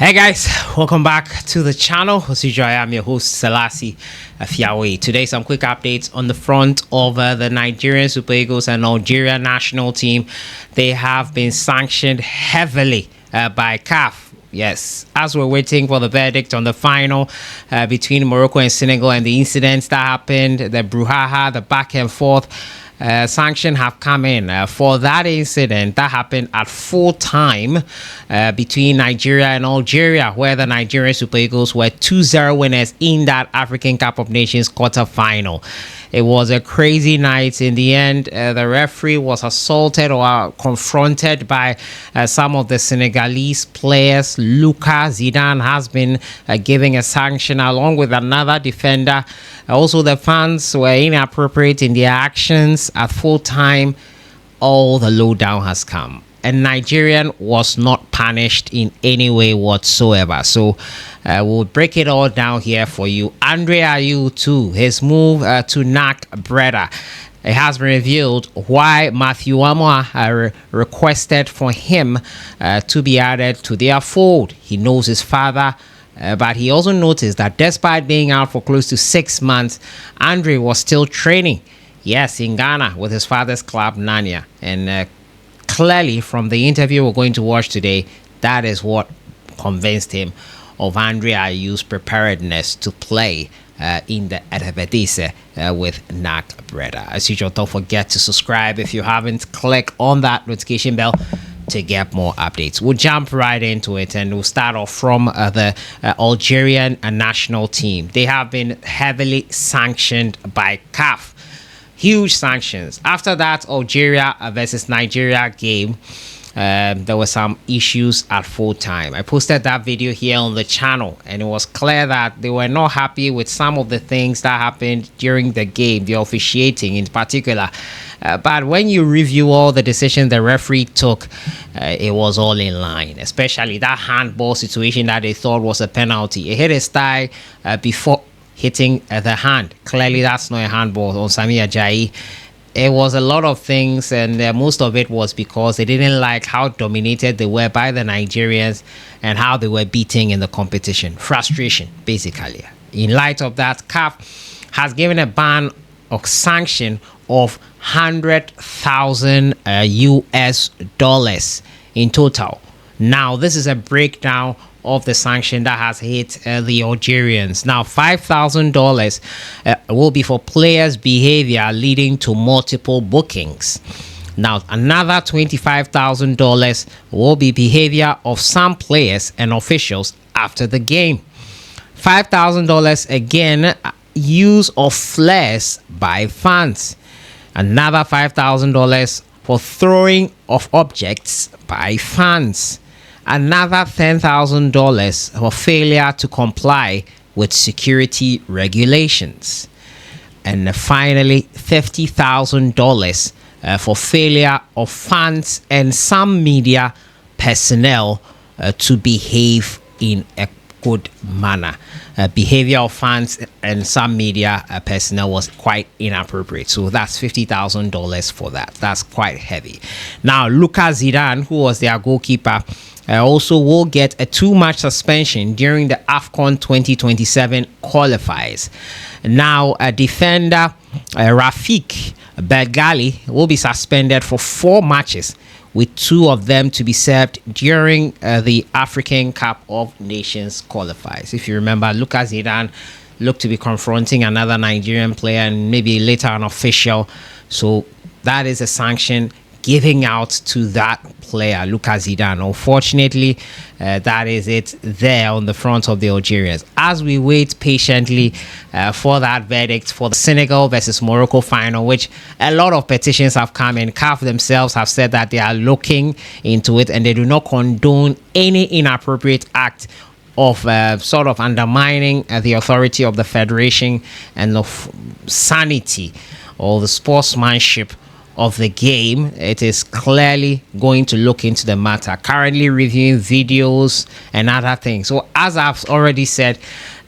Hey guys, welcome back to the channel. As usual, I am your host Selassie Ayew. Today, some quick updates on the front of the Nigerian Super Eagles and Algeria national team. They have been sanctioned heavily by CAF. Yes, as we're waiting for the verdict on the final between Morocco and Senegal and the incidents that happened, the brouhaha, the back and forth. Sanctions have come in for that incident that happened at full time between Nigeria and Algeria, where the Nigerian Super Eagles were 2-0 winners in that African Cup of Nations quarter-final. It was a crazy night. In the end, the referee was assaulted or confronted by some of the Senegalese players. Luka Zidane has been giving a sanction along with another defender. Also, the fans were inappropriate in their actions at full time. All the lowdown has come. A Nigerian was not punished in any way whatsoever. So we'll break it all down here for you. Ayew too, his move to knock Breda. It has been revealed why Matthew Amoah requested for him to be added to their fold. He knows his father. But he also noticed that despite being out for close to 6 months, Andre was still training. Yes, in Ghana with his father's club, Nanya. And clearly from the interview we're going to watch today, that is what convinced him of Andre Ayew's preparedness to play in the Eredivisie with NAC Breda. As usual, don't forget to subscribe if you haven't. Click on that notification bell to get more updates. We'll jump right into it and we'll start off from the Algerian national team. They have been heavily sanctioned by CAF. Huge sanctions. After that Algeria versus Nigeria game, there were some issues at full time. I posted that video here on the channel and it was clear that they were not happy with some of the things that happened during the game, the officiating in particular. But when you review all the decisions the referee took, it was all in line, especially that handball situation that they thought was a penalty. It hit his thigh before hitting the hand. Clearly, that's not a handball on Sami Ajayi. It was a lot of things, and most of it was because they didn't like how dominated they were by the Nigerians and how they were beating in the competition. Frustration, basically. In light of that, CAF has given a ban or sanction of $100,000 US dollars in total. Now, this is a breakdown of the sanction that has hit the Algerians. Now, $5,000 will be for players' behavior leading to multiple bookings. Now, another $25,000 will be behavior of some players and officials after the game. $5,000 again, use of flares by fans. Another $5,000 for throwing of objects by fans. Another $10,000 for failure to comply with security regulations. And finally, $50,000 for failure of fans and some media personnel to behave in a good manner. Behavior of fans and some media personnel was quite inappropriate. So that's $50,000 for that. That's quite heavy. Now, Luka Zidane, who was their goalkeeper, also will get a 2-match suspension during the Afcon 2027 qualifiers. Now, defender Rafik Belgali will be suspended for 4 matches, with 2 of them to be served during the African Cup of Nations qualifiers. If you remember, Luka Zidane looked to be confronting another Nigerian player and maybe later an official. So that is a sanction giving out to that player, Luka Zidane. Unfortunately, that is it there on the front of the Algerians. As we wait patiently for that verdict for the Senegal versus Morocco final, which a lot of petitions have come in. CAF themselves have said that they are looking into it and they do not condone any inappropriate act of sort of undermining the authority of the federation and of sanity or the sportsmanship of the game. It is clearly going to look into the matter, currently reviewing videos and other things. So as I've already said,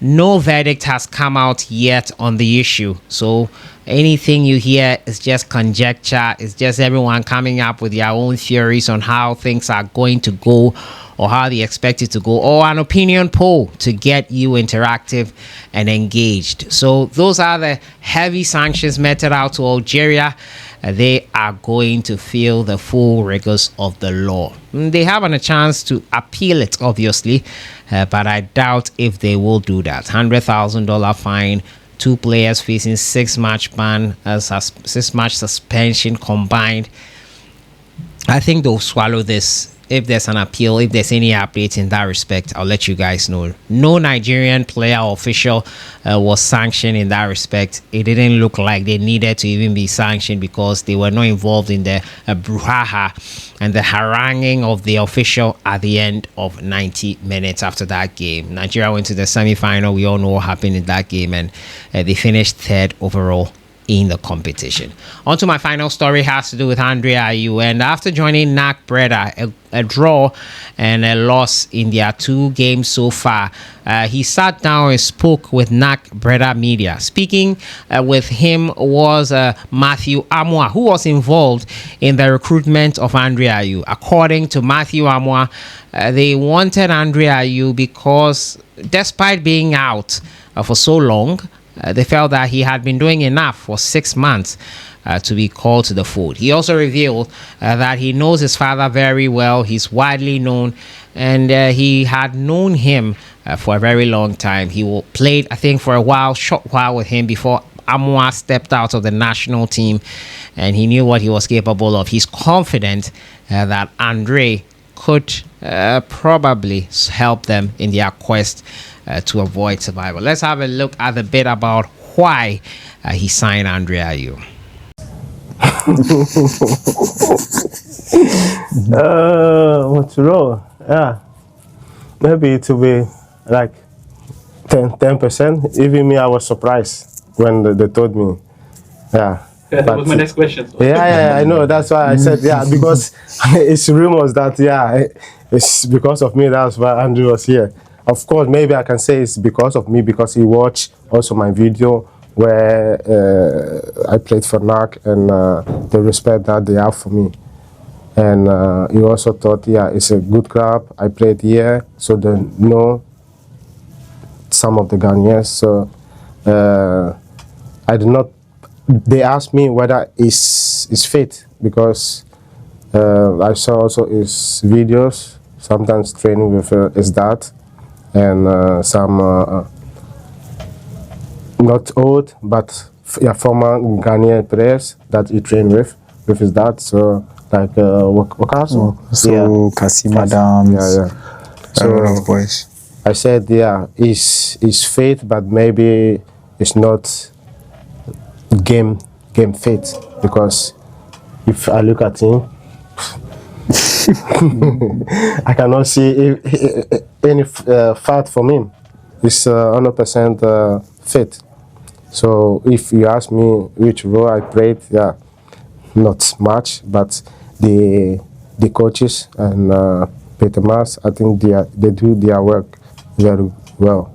no verdict has come out yet on the issue. So anything you hear is just conjecture. It's just everyone coming up with their own theories on how things are going to go or how they expect it to go, or an opinion poll to get you interactive and engaged. So those are the heavy sanctions meted out to Algeria. They are going to feel the full rigors of the law. They have a chance to appeal it, obviously, but I doubt if they will do that. $100,000 fine, 2 players facing 6-match ban, 6-match suspension combined. I think they'll swallow this. If there's an appeal, if there's any updates in that respect, I'll let you guys know. No Nigerian player or official was sanctioned in that respect. It didn't look like they needed to even be sanctioned because they were not involved in the brouhaha and the haranguing of the official at the end of 90 minutes after that game. Nigeria went to the semi-final. We all know what happened in that game, and they finished 3rd overall in the competition. On to my final story, has to do with Ayew. And after joining NAC Breda, a draw and a loss in their 2 games so far, he sat down and spoke with NAC Breda media. Speaking with him was Matthew Amwa, who was involved in the recruitment of Ayew. According to Matthew Amwa, they wanted Ayew because despite being out for so long, they felt that he had been doing enough for 6 months to be called to the fold. He also revealed that he knows his father very well. He's widely known, and he had known him for a very long time. He played, I think, for a while, short while with him before Amwa stepped out of the national team, and he knew what he was capable of. He's confident that Andre could probably help them in their quest to avoid survival. Let's have a look at the bit about why he signed Ayew. What's wrong? Yeah, maybe it will be like 10%. Even me, I was surprised when they told me. Yeah. That was my next question. Yeah, I know. That's why I said because it's rumors that it's because of me. That's why Andrew was here. Of course, maybe I can say it's because of me, because he watched also my video where I played for NAC, and the respect that they have for me. And he also thought, it's a good club. I played here, so they know some of the Ghanaians. So I did not. They asked me whether it's fit, because I saw also his videos, sometimes training with his dad, and some not old, but former Ghanaian players that he trained with his dad. So like Wakaso, Kasim Adams, so boys. I said, he's fit, but maybe it's not game fit, because if I look at him, I cannot see any fat from him. He's 100% fit. So if you ask me which role I played, not much, but the coaches and Peter Mas, I think they do their work very well.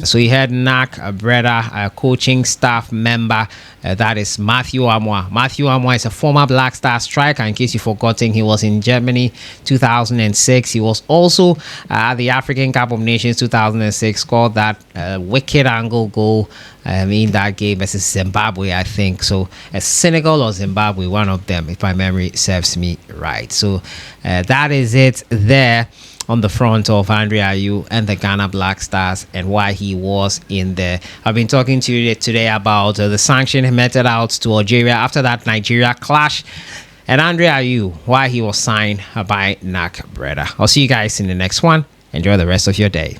So he had NAC Breda, a coaching staff member, that is Matthew Amwa. Matthew Amwa is a former Black Star striker. In case you've forgotten, he was in Germany 2006. He was also at the African Cup of Nations 2006, scored that wicked angle goal in that game versus Zimbabwe, I think. So Senegal or Zimbabwe, one of them, if my memory serves me right. So that is it there on the front of Ayew and the Ghana Black Stars, and why he was in there. I've been talking to you today about the sanction meted out to Algeria after that Nigeria clash, and Ayew, why he was signed by NAC Breda. I'll see you guys in the next one. Enjoy the rest of your day.